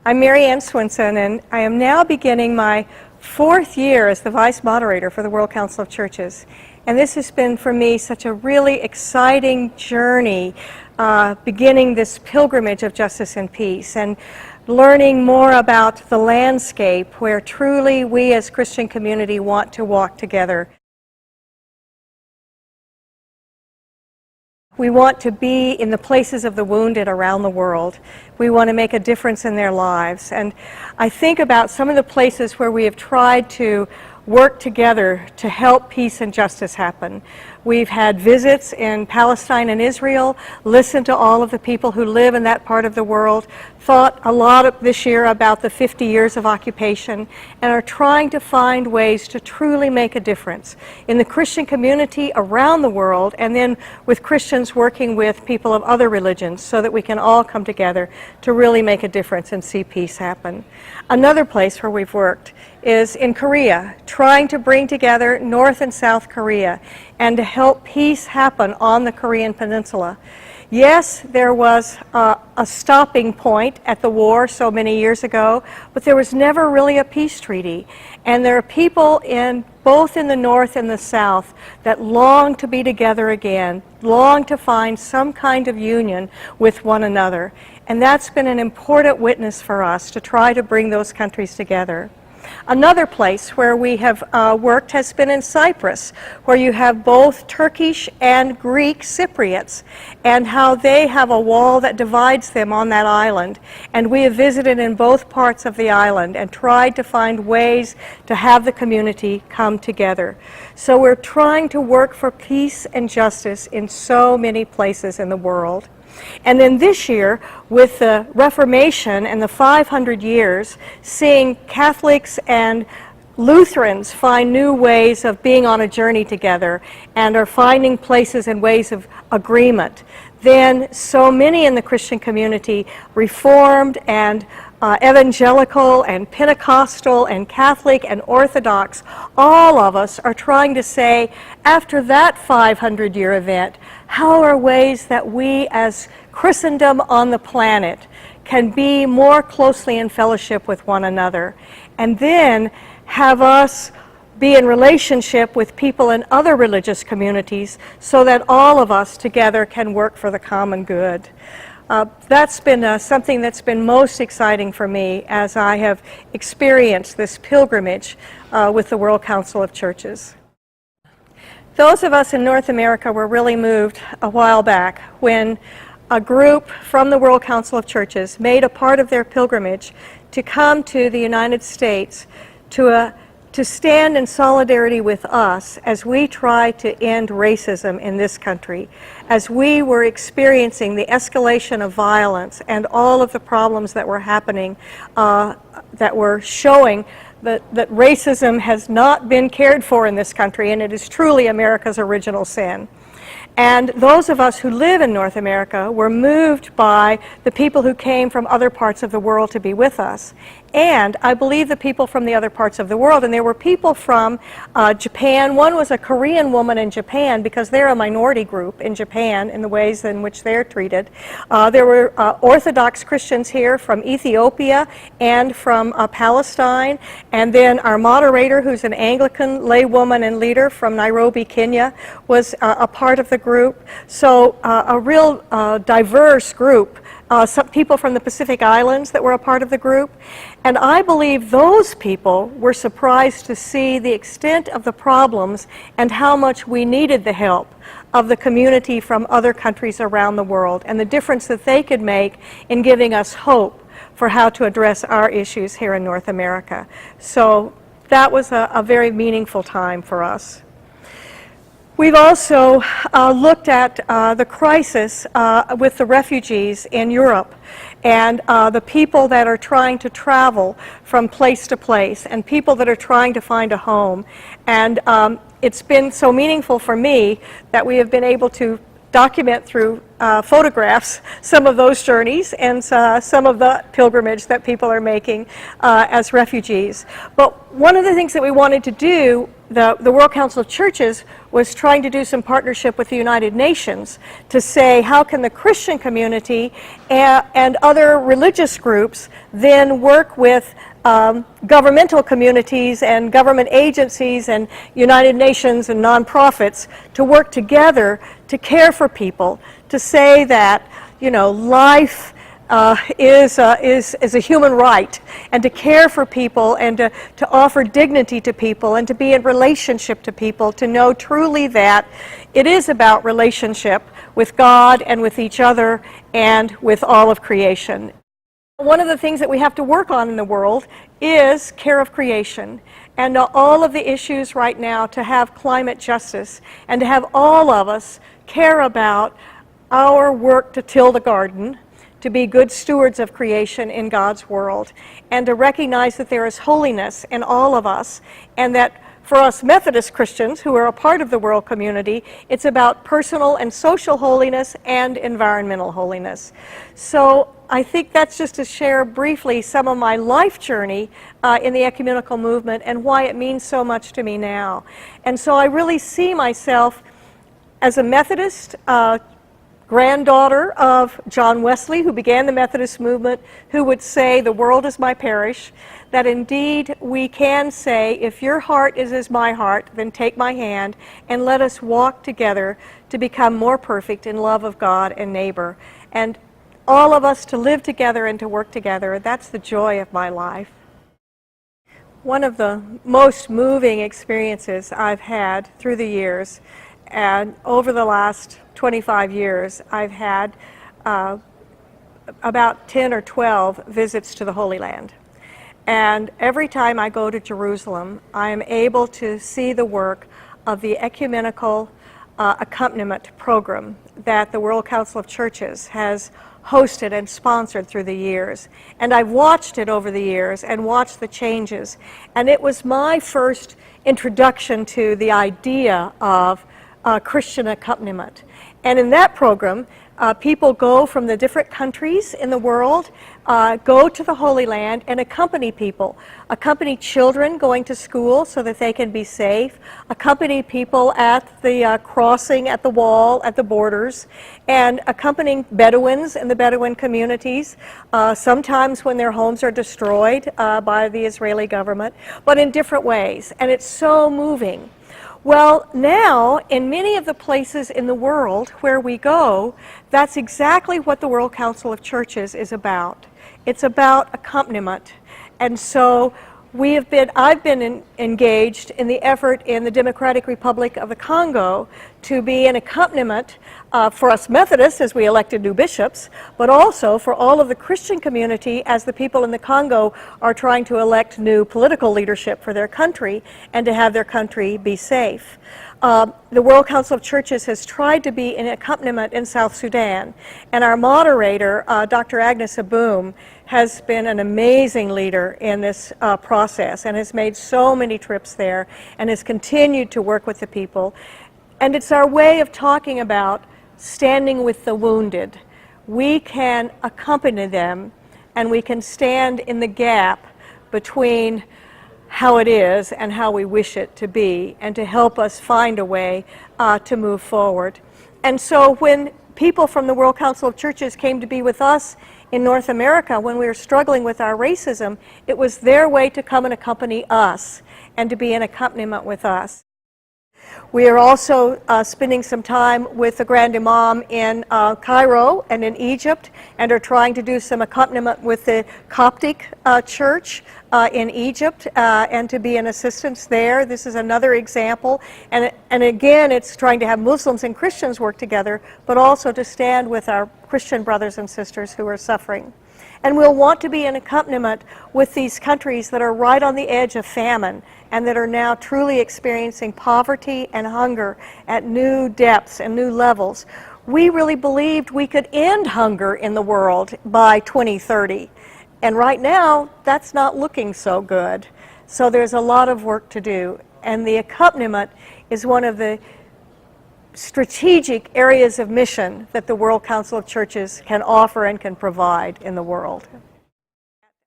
I'm Ann Swenson, and I am now beginning my 4th year as the Vice Moderator for the World Council of Churches. And this has been for me such a really exciting journey, beginning this pilgrimage of justice and peace, and learning more about the landscape where truly we as Christian community want to walk together. We want to be in the places of the wounded around the world. We want to make a difference in their lives. And I think about some of the places where we have tried to work together to help peace and justice happen. We've had visits in Palestine and Israel, listened to all of the people who live in that part of the world, thought a lot this year about the 50 years of occupation, and are trying to find ways to truly make a difference in the Christian community around the world, and then with Christians working with people of other religions so that we can all come together to really make a difference and see peace happen. Another place where we've worked is in Korea, trying to bring together North and South Korea and to help peace happen on the Korean Peninsula. Yes, there was a stopping point at the war so many years ago, but there was never really a peace treaty. And there are people both in the North and the South that long to be together again, long to find some kind of union with one another. And that's been an important witness for us to try to bring those countries together. Another place where we have worked has been in Cyprus, where you have both Turkish and Greek Cypriots, and how they have a wall that divides them on that island. And we have visited in both parts of the island and tried to find ways to have the community come together. So we're trying to work for peace and justice in so many places in the world. And then this year, with the Reformation and the 500 years, seeing Catholics and Lutherans find new ways of being on a journey together and are finding places and ways of agreement, then so many in the Christian community, Reformed and Evangelical and Pentecostal and Catholic and Orthodox, all of us are trying to say, after that 500-year event, how are ways that we as Christendom on the planet can be more closely in fellowship with one another, and then have us be in relationship with people in other religious communities so that all of us together can work for the common good. That's been something that's been most exciting for me as I have experienced this pilgrimage with the World Council of Churches. Those of us in North America were really moved a while back when a group from the World Council of Churches made a part of their pilgrimage to come to the United States to stand in solidarity with us as we try to end racism in this country, as we were experiencing the escalation of violence and all of the problems that were happening, that were showing that racism has not been cared for in this country, and it is truly America's original sin. And those of us who live in North America were moved by the people who came from other parts of the world to be with us. And I believe the people from the other parts of the world, and there were people from Japan. One was a Korean woman in Japan because they're a minority group in Japan in the ways in which they're treated. There were Orthodox Christians here from Ethiopia and from Palestine. And then our moderator, who's an Anglican laywoman and leader from Nairobi, Kenya, was a part of the group. So a real diverse group. Some people from the Pacific Islands that were a part of the group. And I believe those people were surprised to see the extent of the problems and how much we needed the help of the community from other countries around the world and the difference that they could make in giving us hope for how to address our issues here in North America. So that was a very meaningful time for us. We've also looked at the crisis with the refugees in Europe and the people that are trying to travel from place to place and people that are trying to find a home. And it's been so meaningful for me that we have been able to document through photographs some of those journeys and some of the pilgrimage that people are making as refugees. But one of the things that we wanted to do the World Council of Churches was trying to do some partnership with the United Nations to say how can the Christian community and other religious groups then work with governmental communities and government agencies and United Nations and nonprofits to work together to care for people, to say that, you know, life is a human right, and to care for people and to offer dignity to people and to be in relationship to people, to know truly that it is about relationship with God and with each other and with all of creation. One of the things that we have to work on in the world is care of creation, and all of the issues right now to have climate justice and to have all of us care about our work to till the garden, to be good stewards of creation in God's world, and to recognize that there is holiness in all of us, and that for us Methodist Christians who are a part of the world community, it's about personal and social holiness and environmental holiness. So I think that's just to share briefly some of my life journey in the ecumenical movement and why it means so much to me now. And so I really see myself as a Methodist, granddaughter of John Wesley, who began the Methodist movement, who would say, "The world is my parish," that indeed we can say, if your heart is as my heart, then take my hand and let us walk together to become more perfect in love of God and neighbor. And all of us to live together and to work together, that's the joy of my life. One of the most moving experiences I've had through the years, and over the last 25 years, I've had about 10 or 12 visits to the Holy Land. And every time I go to Jerusalem, I am able to see the work of the ecumenical accompaniment program that the World Council of Churches has hosted and sponsored through the years. And I've watched it over the years and watched the changes. And it was my first introduction to the idea of Christian accompaniment. And in that program, people go from the different countries in the world, go to the Holy Land and accompany people, accompany children going to school so that they can be safe, accompany people at the crossing at the wall, at the borders, and accompanying Bedouins in the Bedouin communities, sometimes when their homes are destroyed by the Israeli government, but in different ways. And it's so moving. Well, now, in many of the places in the world where we go, that's exactly what the World Council of Churches is about. It's about accompaniment. And so I've been engaged in the effort in the Democratic Republic of the Congo to be an accompaniment for us Methodists as we elected new bishops, but also for all of the Christian community as the people in the Congo are trying to elect new political leadership for their country and to have their country be safe. The World Council of Churches has tried to be an accompaniment in South Sudan, and our moderator, Dr. Agnes Aboom, has been an amazing leader in this process and has made so many trips there and has continued to work with the people. And it's our way of talking about standing with the wounded. We can accompany them and we can stand in the gap between how it is and how we wish it to be, and to help us find a way to move forward. And so when people from the World Council of Churches came to be with us in North America when we were struggling with our racism, it was their way to come and accompany us and to be an accompaniment with us. We are also spending some time with the Grand Imam in Cairo and in Egypt, and are trying to do some accompaniment with the Coptic Church in Egypt, and to be an assistance there. This is another example. And again, it's trying to have Muslims and Christians work together, but also to stand with our Christian brothers and sisters who are suffering. And we'll want to be an accompaniment with these countries that are right on the edge of famine and that are now truly experiencing poverty and hunger at new depths and new levels. We really believed we could end hunger in the world by 2030. And right now, that's not looking so good. So there's a lot of work to do. And the accompaniment is one of the strategic areas of mission that the World Council of Churches can offer and can provide in the world.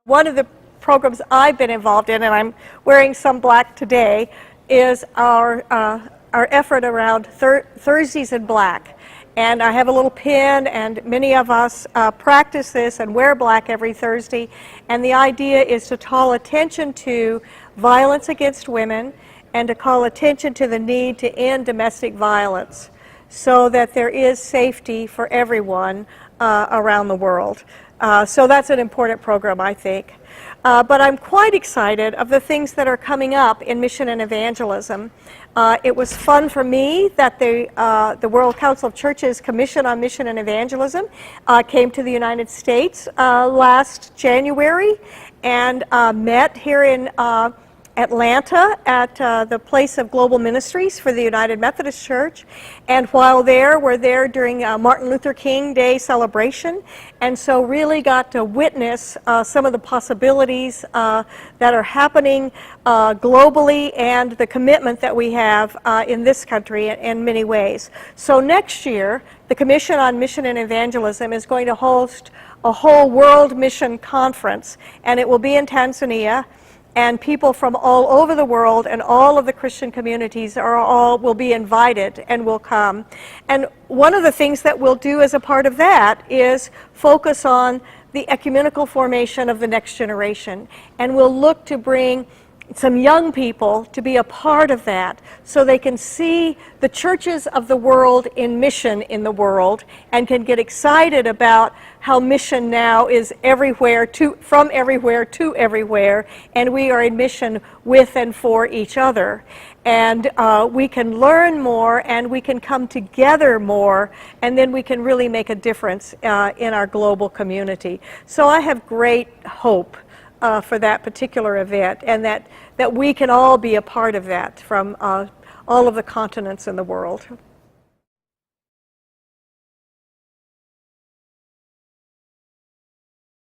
One of the programs I've been involved in, and I'm wearing some black today, is our effort around Thursdays in Black. And I have a little pin, and many of us practice this and wear black every Thursday. And the idea is to call attention to violence against women and to call attention to the need to end domestic violence so that there is safety for everyone around the world. So that's an important program, I think. But I'm quite excited of the things that are coming up in mission and evangelism. It was fun for me that the World Council of Churches Commission on Mission and Evangelism came to the United States last January and met here in Atlanta at the place of global ministries for the United Methodist Church. And while we're there during Martin Luther King Day celebration, and so really got to witness some of the possibilities that are happening globally and the commitment that we have in this country in many ways. So next year, the Commission on Mission and Evangelism is going to host a whole World Mission Conference, and it will be in Tanzania. And people from all over the world and all of the Christian communities will be invited and will come. And one of the things that we'll do as a part of that is focus on the ecumenical formation of the next generation. And we'll look to bring some young people to be a part of that so they can see the churches of the world in mission in the world and can get excited about how mission now is everywhere, from everywhere to everywhere, and we are in mission with and for each other. And we can learn more and we can come together more, and then we can really make a difference in our global community. So I have great hope for that particular event, and that we can all be a part of that from all of the continents in the world.